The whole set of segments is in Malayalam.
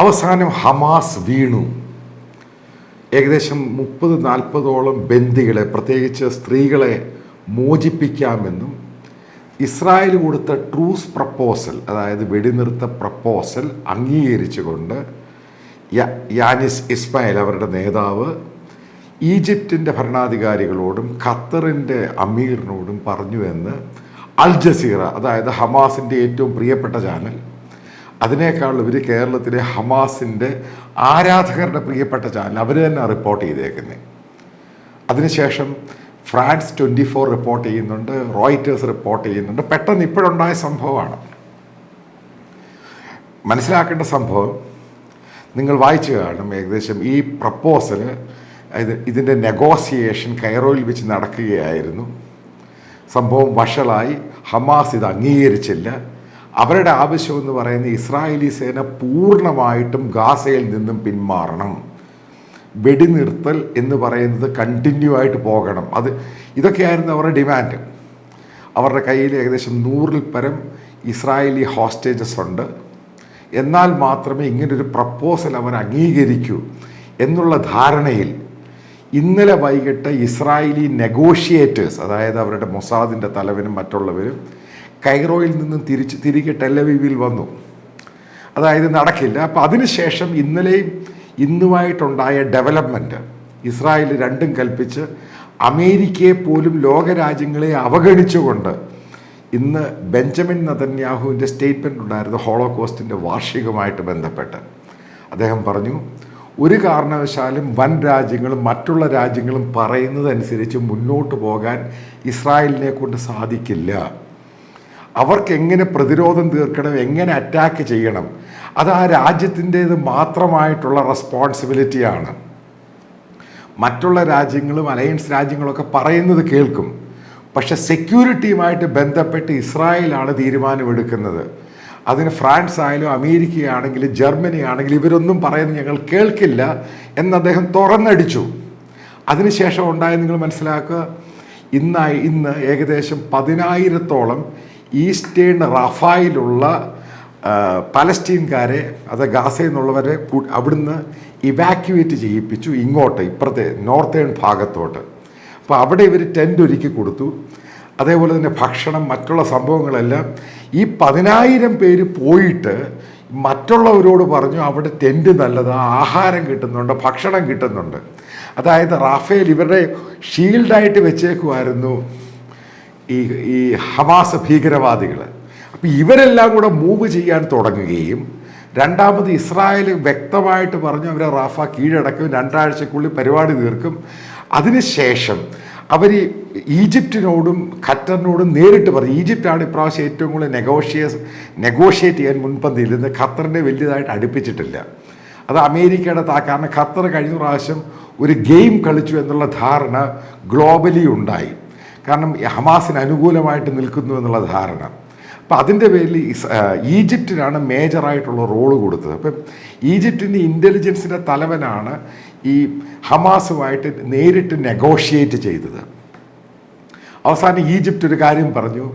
അവസാനം ഹമാസ് വീണു. ഏകദേശം 30-40ഓളം ബന്ദികളെ, പ്രത്യേകിച്ച് സ്ത്രീകളെ മോചിപ്പിക്കാമെന്നും ഇസ്രായേൽ കൊടുത്ത ട്രൂസ് പ്രപ്പോസൽ, അതായത് വെടിനിർത്ത പ്രപ്പോസൽ അംഗീകരിച്ചുകൊണ്ട് യാനിസ് ഇസ്മായിൽ അവരുടെ നേതാവ് ഈജിപ്തിൻ്റെ ഭരണാധികാരികളോടും ഖത്തറിൻ്റെ അമീറിനോടും പറഞ്ഞു എന്ന് അൽ ജസീറ, അതായത് ഹമാസിൻ്റെ ഏറ്റവും പ്രിയപ്പെട്ട ചാനൽ, അതിനേക്കാൾ ഇവർ കേരളത്തിലെ ഹമാസിൻ്റെ ആരാധകരുടെ പ്രിയപ്പെട്ട ചാനൽ അവർ തന്നെ റിപ്പോർട്ട് ചെയ്തേക്കുന്നത്. അതിനുശേഷം ഫ്രാൻസ് 24 റിപ്പോർട്ട് ചെയ്യുന്നുണ്ട്, റോയിറ്റേഴ്സ് റിപ്പോർട്ട് ചെയ്യുന്നുണ്ട്. പെട്ടെന്ന് ഇപ്പോഴുണ്ടായ സംഭവമാണ്. മനസ്സിലാക്കേണ്ട സംഭവം നിങ്ങൾ വായിച്ചു കാണും. ഏകദേശം ഈ പ്രപ്പോസൽ, ഇതിൻ്റെ നെഗോസിയേഷൻ കൈറോയിൽ വെച്ച് നടക്കുകയായിരുന്നു. സംഭവം വഷളായി. ഹമാസ് ഇത് അംഗീകരിച്ചില്ല. അവരുടെ ആവശ്യമെന്ന് പറയുന്നത് ഇസ്രായേലി സേന പൂർണ്ണമായിട്ടും ഗാസയിൽ നിന്നും പിന്മാറണം, വെടിനിർത്തൽ എന്ന് പറയുന്നത് കണ്ടിന്യൂ ആയിട്ട് പോകണം. ഇതൊക്കെയായിരുന്നു അവരുടെ ഡിമാൻഡ്. അവരുടെ കയ്യിൽ ഏകദേശം 100-ൽ പരം ഇസ്രായേലി ഹോസ്റ്റേജസ് ഉണ്ട്. എന്നാൽ മാത്രമേ ഇങ്ങനൊരു പ്രപ്പോസൽ അവർ അംഗീകരിക്കൂ എന്നുള്ള ധാരണയിൽ ഇന്നലെ വൈകിട്ട് ഇസ്രായേലി നെഗോഷിയേറ്റേഴ്സ്, അതായത് അവരുടെ മൊസാദിൻ്റെ തലവനും മറ്റുള്ളവരും കൈറോയിൽ നിന്നും തിരികെ ടെലവീവിൽ വന്നു. അതായത് നടക്കില്ല. അപ്പോൾ അതിനുശേഷം ഇന്നലെയും ഇന്നുമായിട്ടുണ്ടായ ഡെവലപ്മെൻറ്റ്, ഇസ്രായേൽ രണ്ടും കൽപ്പിച്ച് അമേരിക്കയെ പോലും ലോകരാജ്യങ്ങളെ അവഗണിച്ചുകൊണ്ട് ഇന്ന് ബെഞ്ചമിൻ നെതന്യാഹുവിൻ്റെ സ്റ്റേറ്റ്മെൻ്റ് ഉണ്ടായിരുന്നു ഹോളോകോസ്റ്റിൻ്റെ വാർഷികമായിട്ട് ബന്ധപ്പെട്ട്. അദ്ദേഹം പറഞ്ഞു, ഒരു കാരണവശാലും വൻ രാജ്യങ്ങളും മറ്റുള്ള രാജ്യങ്ങളും പറയുന്നതനുസരിച്ച് മുന്നോട്ട് പോകാൻ ഇസ്രായേലിനെ കൊണ്ട് സാധിക്കില്ല. അവർക്ക് എങ്ങനെ പ്രതിരോധം തീർക്കണം, എങ്ങനെ അറ്റാക്ക് ചെയ്യണം, അത് ആ രാജ്യത്തിൻ്റേത് മാത്രമായിട്ടുള്ള റെസ്പോൺസിബിലിറ്റിയാണ്. മറ്റുള്ള രാജ്യങ്ങളും അലയൻസ് രാജ്യങ്ങളൊക്കെ പറയുന്നത് കേൾക്കും, പക്ഷെ സെക്യൂരിറ്റിയുമായിട്ട് ബന്ധപ്പെട്ട് ഇസ്രായേലാണ് തീരുമാനമെടുക്കുന്നത്. അതിന് ഫ്രാൻസ് ആയാലും അമേരിക്കയാണെങ്കിലും ജർമ്മനി ആണെങ്കിലും ഇവരൊന്നും പറയുന്നത് ഞങ്ങൾ കേൾക്കില്ല എന്ന് അദ്ദേഹം തുറന്നടിച്ചു. അതിനുശേഷം ഉണ്ടായത് നിങ്ങൾ മനസ്സിലാക്കുക, ഇന്ന് ഏകദേശം 10,000-ഓളം ഈസ്റ്റേൺ റഫായിലുള്ള പലസ്തീൻകാരെ, അത് ഗാസയിൽ നിന്നുള്ളവരെ അവിടുന്ന് ഇവാക്യുവേറ്റ് ചെയ്യിപ്പിച്ചു ഇങ്ങോട്ട്, ഇപ്പുറത്തെ നോർത്തേൺ ഭാഗത്തോട്ട്. അപ്പോൾ അവിടെ ഇവർ ടെൻ്റ് ഒരുക്കി കൊടുത്തു. അതേപോലെ തന്നെ ഭക്ഷണം, മറ്റുള്ള സംഭവങ്ങളെല്ലാം. ഈ 10,000 പേര് പോയിട്ട് മറ്റുള്ളവരോട് പറഞ്ഞു അവിടെ ടെൻറ്റ് നല്ലതാണ്, ആഹാരം കിട്ടുന്നുണ്ട്, ഭക്ഷണം കിട്ടുന്നുണ്ട്. അതായത് റാഫേൽ ഇവരുടെ ഷീൽഡായിട്ട് വെച്ചേക്കുമായിരുന്നു ഈ ഹമാസ് ഭീകരവാദികൾ. അപ്പോൾ ഇവരെല്ലാം കൂടെ മൂവ് ചെയ്യാൻ തുടങ്ങുകയും, രണ്ടാമത് ഇസ്രായേൽ വ്യക്തമായിട്ട് പറഞ്ഞു അവരെ റാഫ കീഴടക്കും, 2 ആഴ്ചക്കുള്ളിൽ പരിപാടി തീർക്കും. അതിനുശേഷം അവർ ഈജിപ്തിനോടും ഖത്തറിനോടും നേരിട്ട് പറഞ്ഞു. ഈജിപ്റ്റാണ് ഇപ്രാവശ്യം ഏറ്റവും കൂടുതൽ നെഗോഷിയേറ്റ് ചെയ്യാൻ മുൻപന്തിയിലിരുന്ന്. ഖത്തറിനെ വലിയതായിട്ട് അടുപ്പിച്ചിട്ടില്ല. അത് അമേരിക്കയുടെ കാരണം ഖത്തർ കഴിഞ്ഞ പ്രാവശ്യം ഒരു ഗെയിം കളിച്ചു എന്നുള്ള ധാരണ ഗ്ലോബലി ഉണ്ടായി. കാരണം ഹമാസിന് അനുകൂലമായിട്ട് നിൽക്കുന്നു എന്നുള്ള ധാരണ. അപ്പം അതിൻ്റെ പേരിൽ ഈജിപ്തിനാണ് മേജറായിട്ടുള്ള റോള് കൊടുത്തത്. അപ്പം ഈജിപ്തിൻ്റെ ഇൻ്റലിജൻസിൻ്റെ തലവനാണ് ഈ ഹമാസുമായിട്ട് നേരിട്ട് നെഗോഷിയേറ്റ് ചെയ്തത്. അവസാനം ഈജിപ്റ്റ് ഒരു കാര്യം പറഞ്ഞു.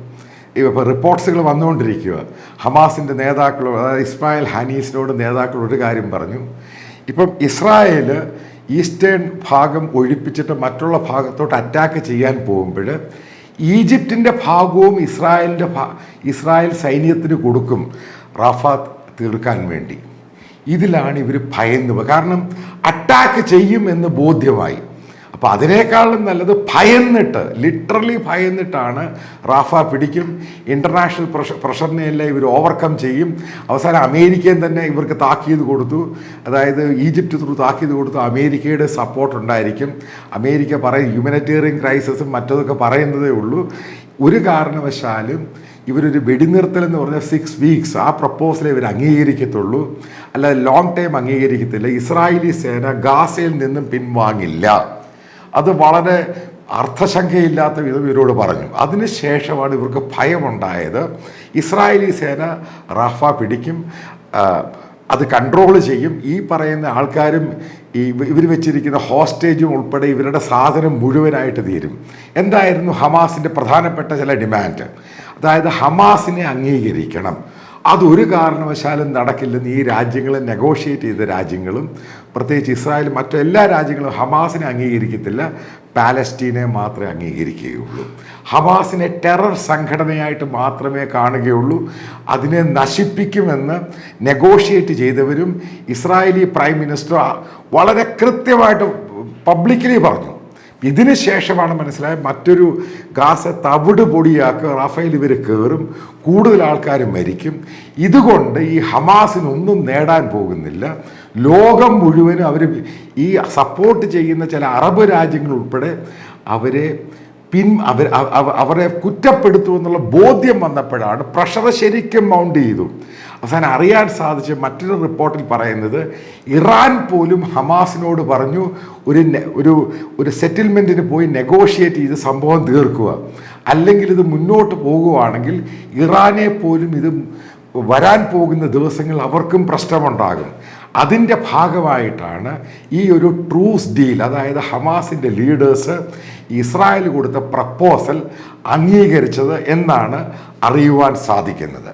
ഇപ്പോൾ റിപ്പോർട്ട്സുകൾ വന്നുകൊണ്ടിരിക്കുക, ഹമാസിൻ്റെ നേതാക്കളോട്, അതായത് ഇസ്മായിൽ ഹനീസിനോട് നേതാക്കൾ ഒരു കാര്യം പറഞ്ഞു. ഇപ്പം ഇസ്രായേൽ ഈസ്റ്റേൺ ഭാഗം ഒഴിപ്പിച്ചിട്ട് മറ്റുള്ള ഭാഗത്തോട്ട് അറ്റാക്ക് ചെയ്യാൻ പോകുമ്പോൾ ഈജിപ്തിൻ്റെ ഭാഗവും ഇസ്രായേൽ സൈന്യത്തിന് കൊടുക്കും റാഫാത്ത് തീർക്കാൻ വേണ്ടി. ഇതിലാണ് ഇവർ ഭയന്ന്, കാരണം അറ്റാക്ക് ചെയ്യുമെന്ന് ബോധ്യമായി. അപ്പോൾ അതിനേക്കാളും നല്ലത് ലിറ്ററലി ഭയന്നിട്ടാണ് റാഫ പിടിക്കും, ഇൻ്റർനാഷണൽ പ്രഷറിനെയെല്ലാം ഇവർ ഓവർകം ചെയ്യും. അവസാനം അമേരിക്കയും തന്നെ ഇവർക്ക് താക്കീത് കൊടുത്തു, അതായത് ഈജിപ്റ്റ് ത്രൂ താക്കീത് കൊടുത്തു. അമേരിക്കയുടെ സപ്പോർട്ട് ഉണ്ടായിരിക്കും. അമേരിക്ക ഹ്യൂമനിറ്റേറിയൻ ക്രൈസിസും മറ്റതൊക്കെ പറയുന്നതേ ഉള്ളൂ. ഒരു കാരണവശാലും ഇവരൊരു വെടിനിർത്തൽ എന്ന് പറഞ്ഞാൽ 6 വീക്സ് ആ പ്രപ്പോസൽ ഇവർ അംഗീകരിക്കത്തുള്ളൂ, അല്ലാതെ ലോങ് ടൈം അംഗീകരിക്കത്തില്ല. ഇസ്രായേലി സേന ഗാസയിൽ നിന്നും പിൻവാങ്ങില്ല. അത് വളരെ അർത്ഥശങ്കയില്ലാത്ത വിധം ഇവരോട് പറഞ്ഞു. അതിനുശേഷമാണ് ഇവർക്ക് ഭയമുണ്ടായത്. ഇസ്രായേലി സേന റാഫ പിടിക്കും, അത് കൺട്രോൾ ചെയ്യും. ഈ പറയുന്ന ആൾക്കാരും ഇവർ വെച്ചിരിക്കുന്ന ഹോസ്റ്റേജും ഉൾപ്പെടെ ഇവരുടെ സാധനം മുഴുവനായിട്ട് തീരും. എന്തായിരുന്നു ഹമാസിൻ്റെ പ്രധാനപ്പെട്ട ചില ഡിമാൻഡ്? അതായത് ഹമാസിനെ അംഗീകരിക്കണം, അതൊരു കാരണവശാലും നടക്കില്ലെന്ന് ഈ രാജ്യങ്ങൾ നെഗോഷിയേറ്റ് ചെയ്ത രാജ്യങ്ങളും പ്രത്യേകിച്ച് ഇസ്രായേലും മറ്റെല്ലാ രാജ്യങ്ങളും ഹമാസിനെ അംഗീകരിക്കത്തില്ല, പാലസ്റ്റീനെ മാത്രമേ അംഗീകരിക്കുകയുള്ളൂ. ഹമാസിനെ ടെറർ സംഘടനയായിട്ട് മാത്രമേ കാണുകയുള്ളൂ. അതിനെ നശിപ്പിക്കുമെന്ന് നെഗോഷിയേറ്റ് ചെയ്തവരും ഇസ്രായേലി പ്രൈം മിനിസ്റ്റർ വളരെ കൃത്യമായിട്ട് പബ്ലിക്കലി പറഞ്ഞു. ഇതിന് ശേഷമാണ് മനസ്സിലായത് മറ്റൊരു ഗാസ തവിട് പൊടിയാക്കുക, റഫേൽ ഇവർ കയറും, കൂടുതൽ ആൾക്കാർ മരിക്കും. ഇതുകൊണ്ട് ഈ ഹമാസിനൊന്നും നേടാൻ പോകുന്നില്ല. ലോകം മുഴുവനും ഈ സപ്പോർട്ട് ചെയ്യുന്ന ചില അറബ് രാജ്യങ്ങൾ ഉൾപ്പെടെ അവരെ കുറ്റപ്പെടുത്തുമെന്നുള്ള ബോധ്യം വന്നപ്പോഴാണ് പ്രഷർ ശരിക്കും മൗണ്ട് ചെയ്തു. അവസാനം അറിയാൻ സാധിച്ച മറ്റൊരു റിപ്പോർട്ടിൽ പറയുന്നത് ഇറാൻ പോലും ഹമാസിനോട് പറഞ്ഞു ഒരു സെറ്റിൽമെൻറ്റിന് പോയി നെഗോഷിയേറ്റ് ചെയ്ത് സംഭവം തീർക്കുക, അല്ലെങ്കിൽ ഇത് മുന്നോട്ട് പോകുകയാണെങ്കിൽ ഇറാനെ പോലും ഇത് വരാൻ പോകുന്ന ദിവസങ്ങൾ അവർക്കും പ്രശ്നമുണ്ടാകും. അതിൻ്റെ ഭാഗമായിട്ടാണ് ഈ ഒരു ട്രൂസ് ഡീൽ, അതായത് ഹമാസിൻ്റെ ലീഡേഴ്സ് ഇസ്രായേൽ കൊടുത്ത പ്രപ്പോസൽ അംഗീകരിച്ചത് എന്നാണ് അറിയുവാൻ സാധിക്കുന്നത്.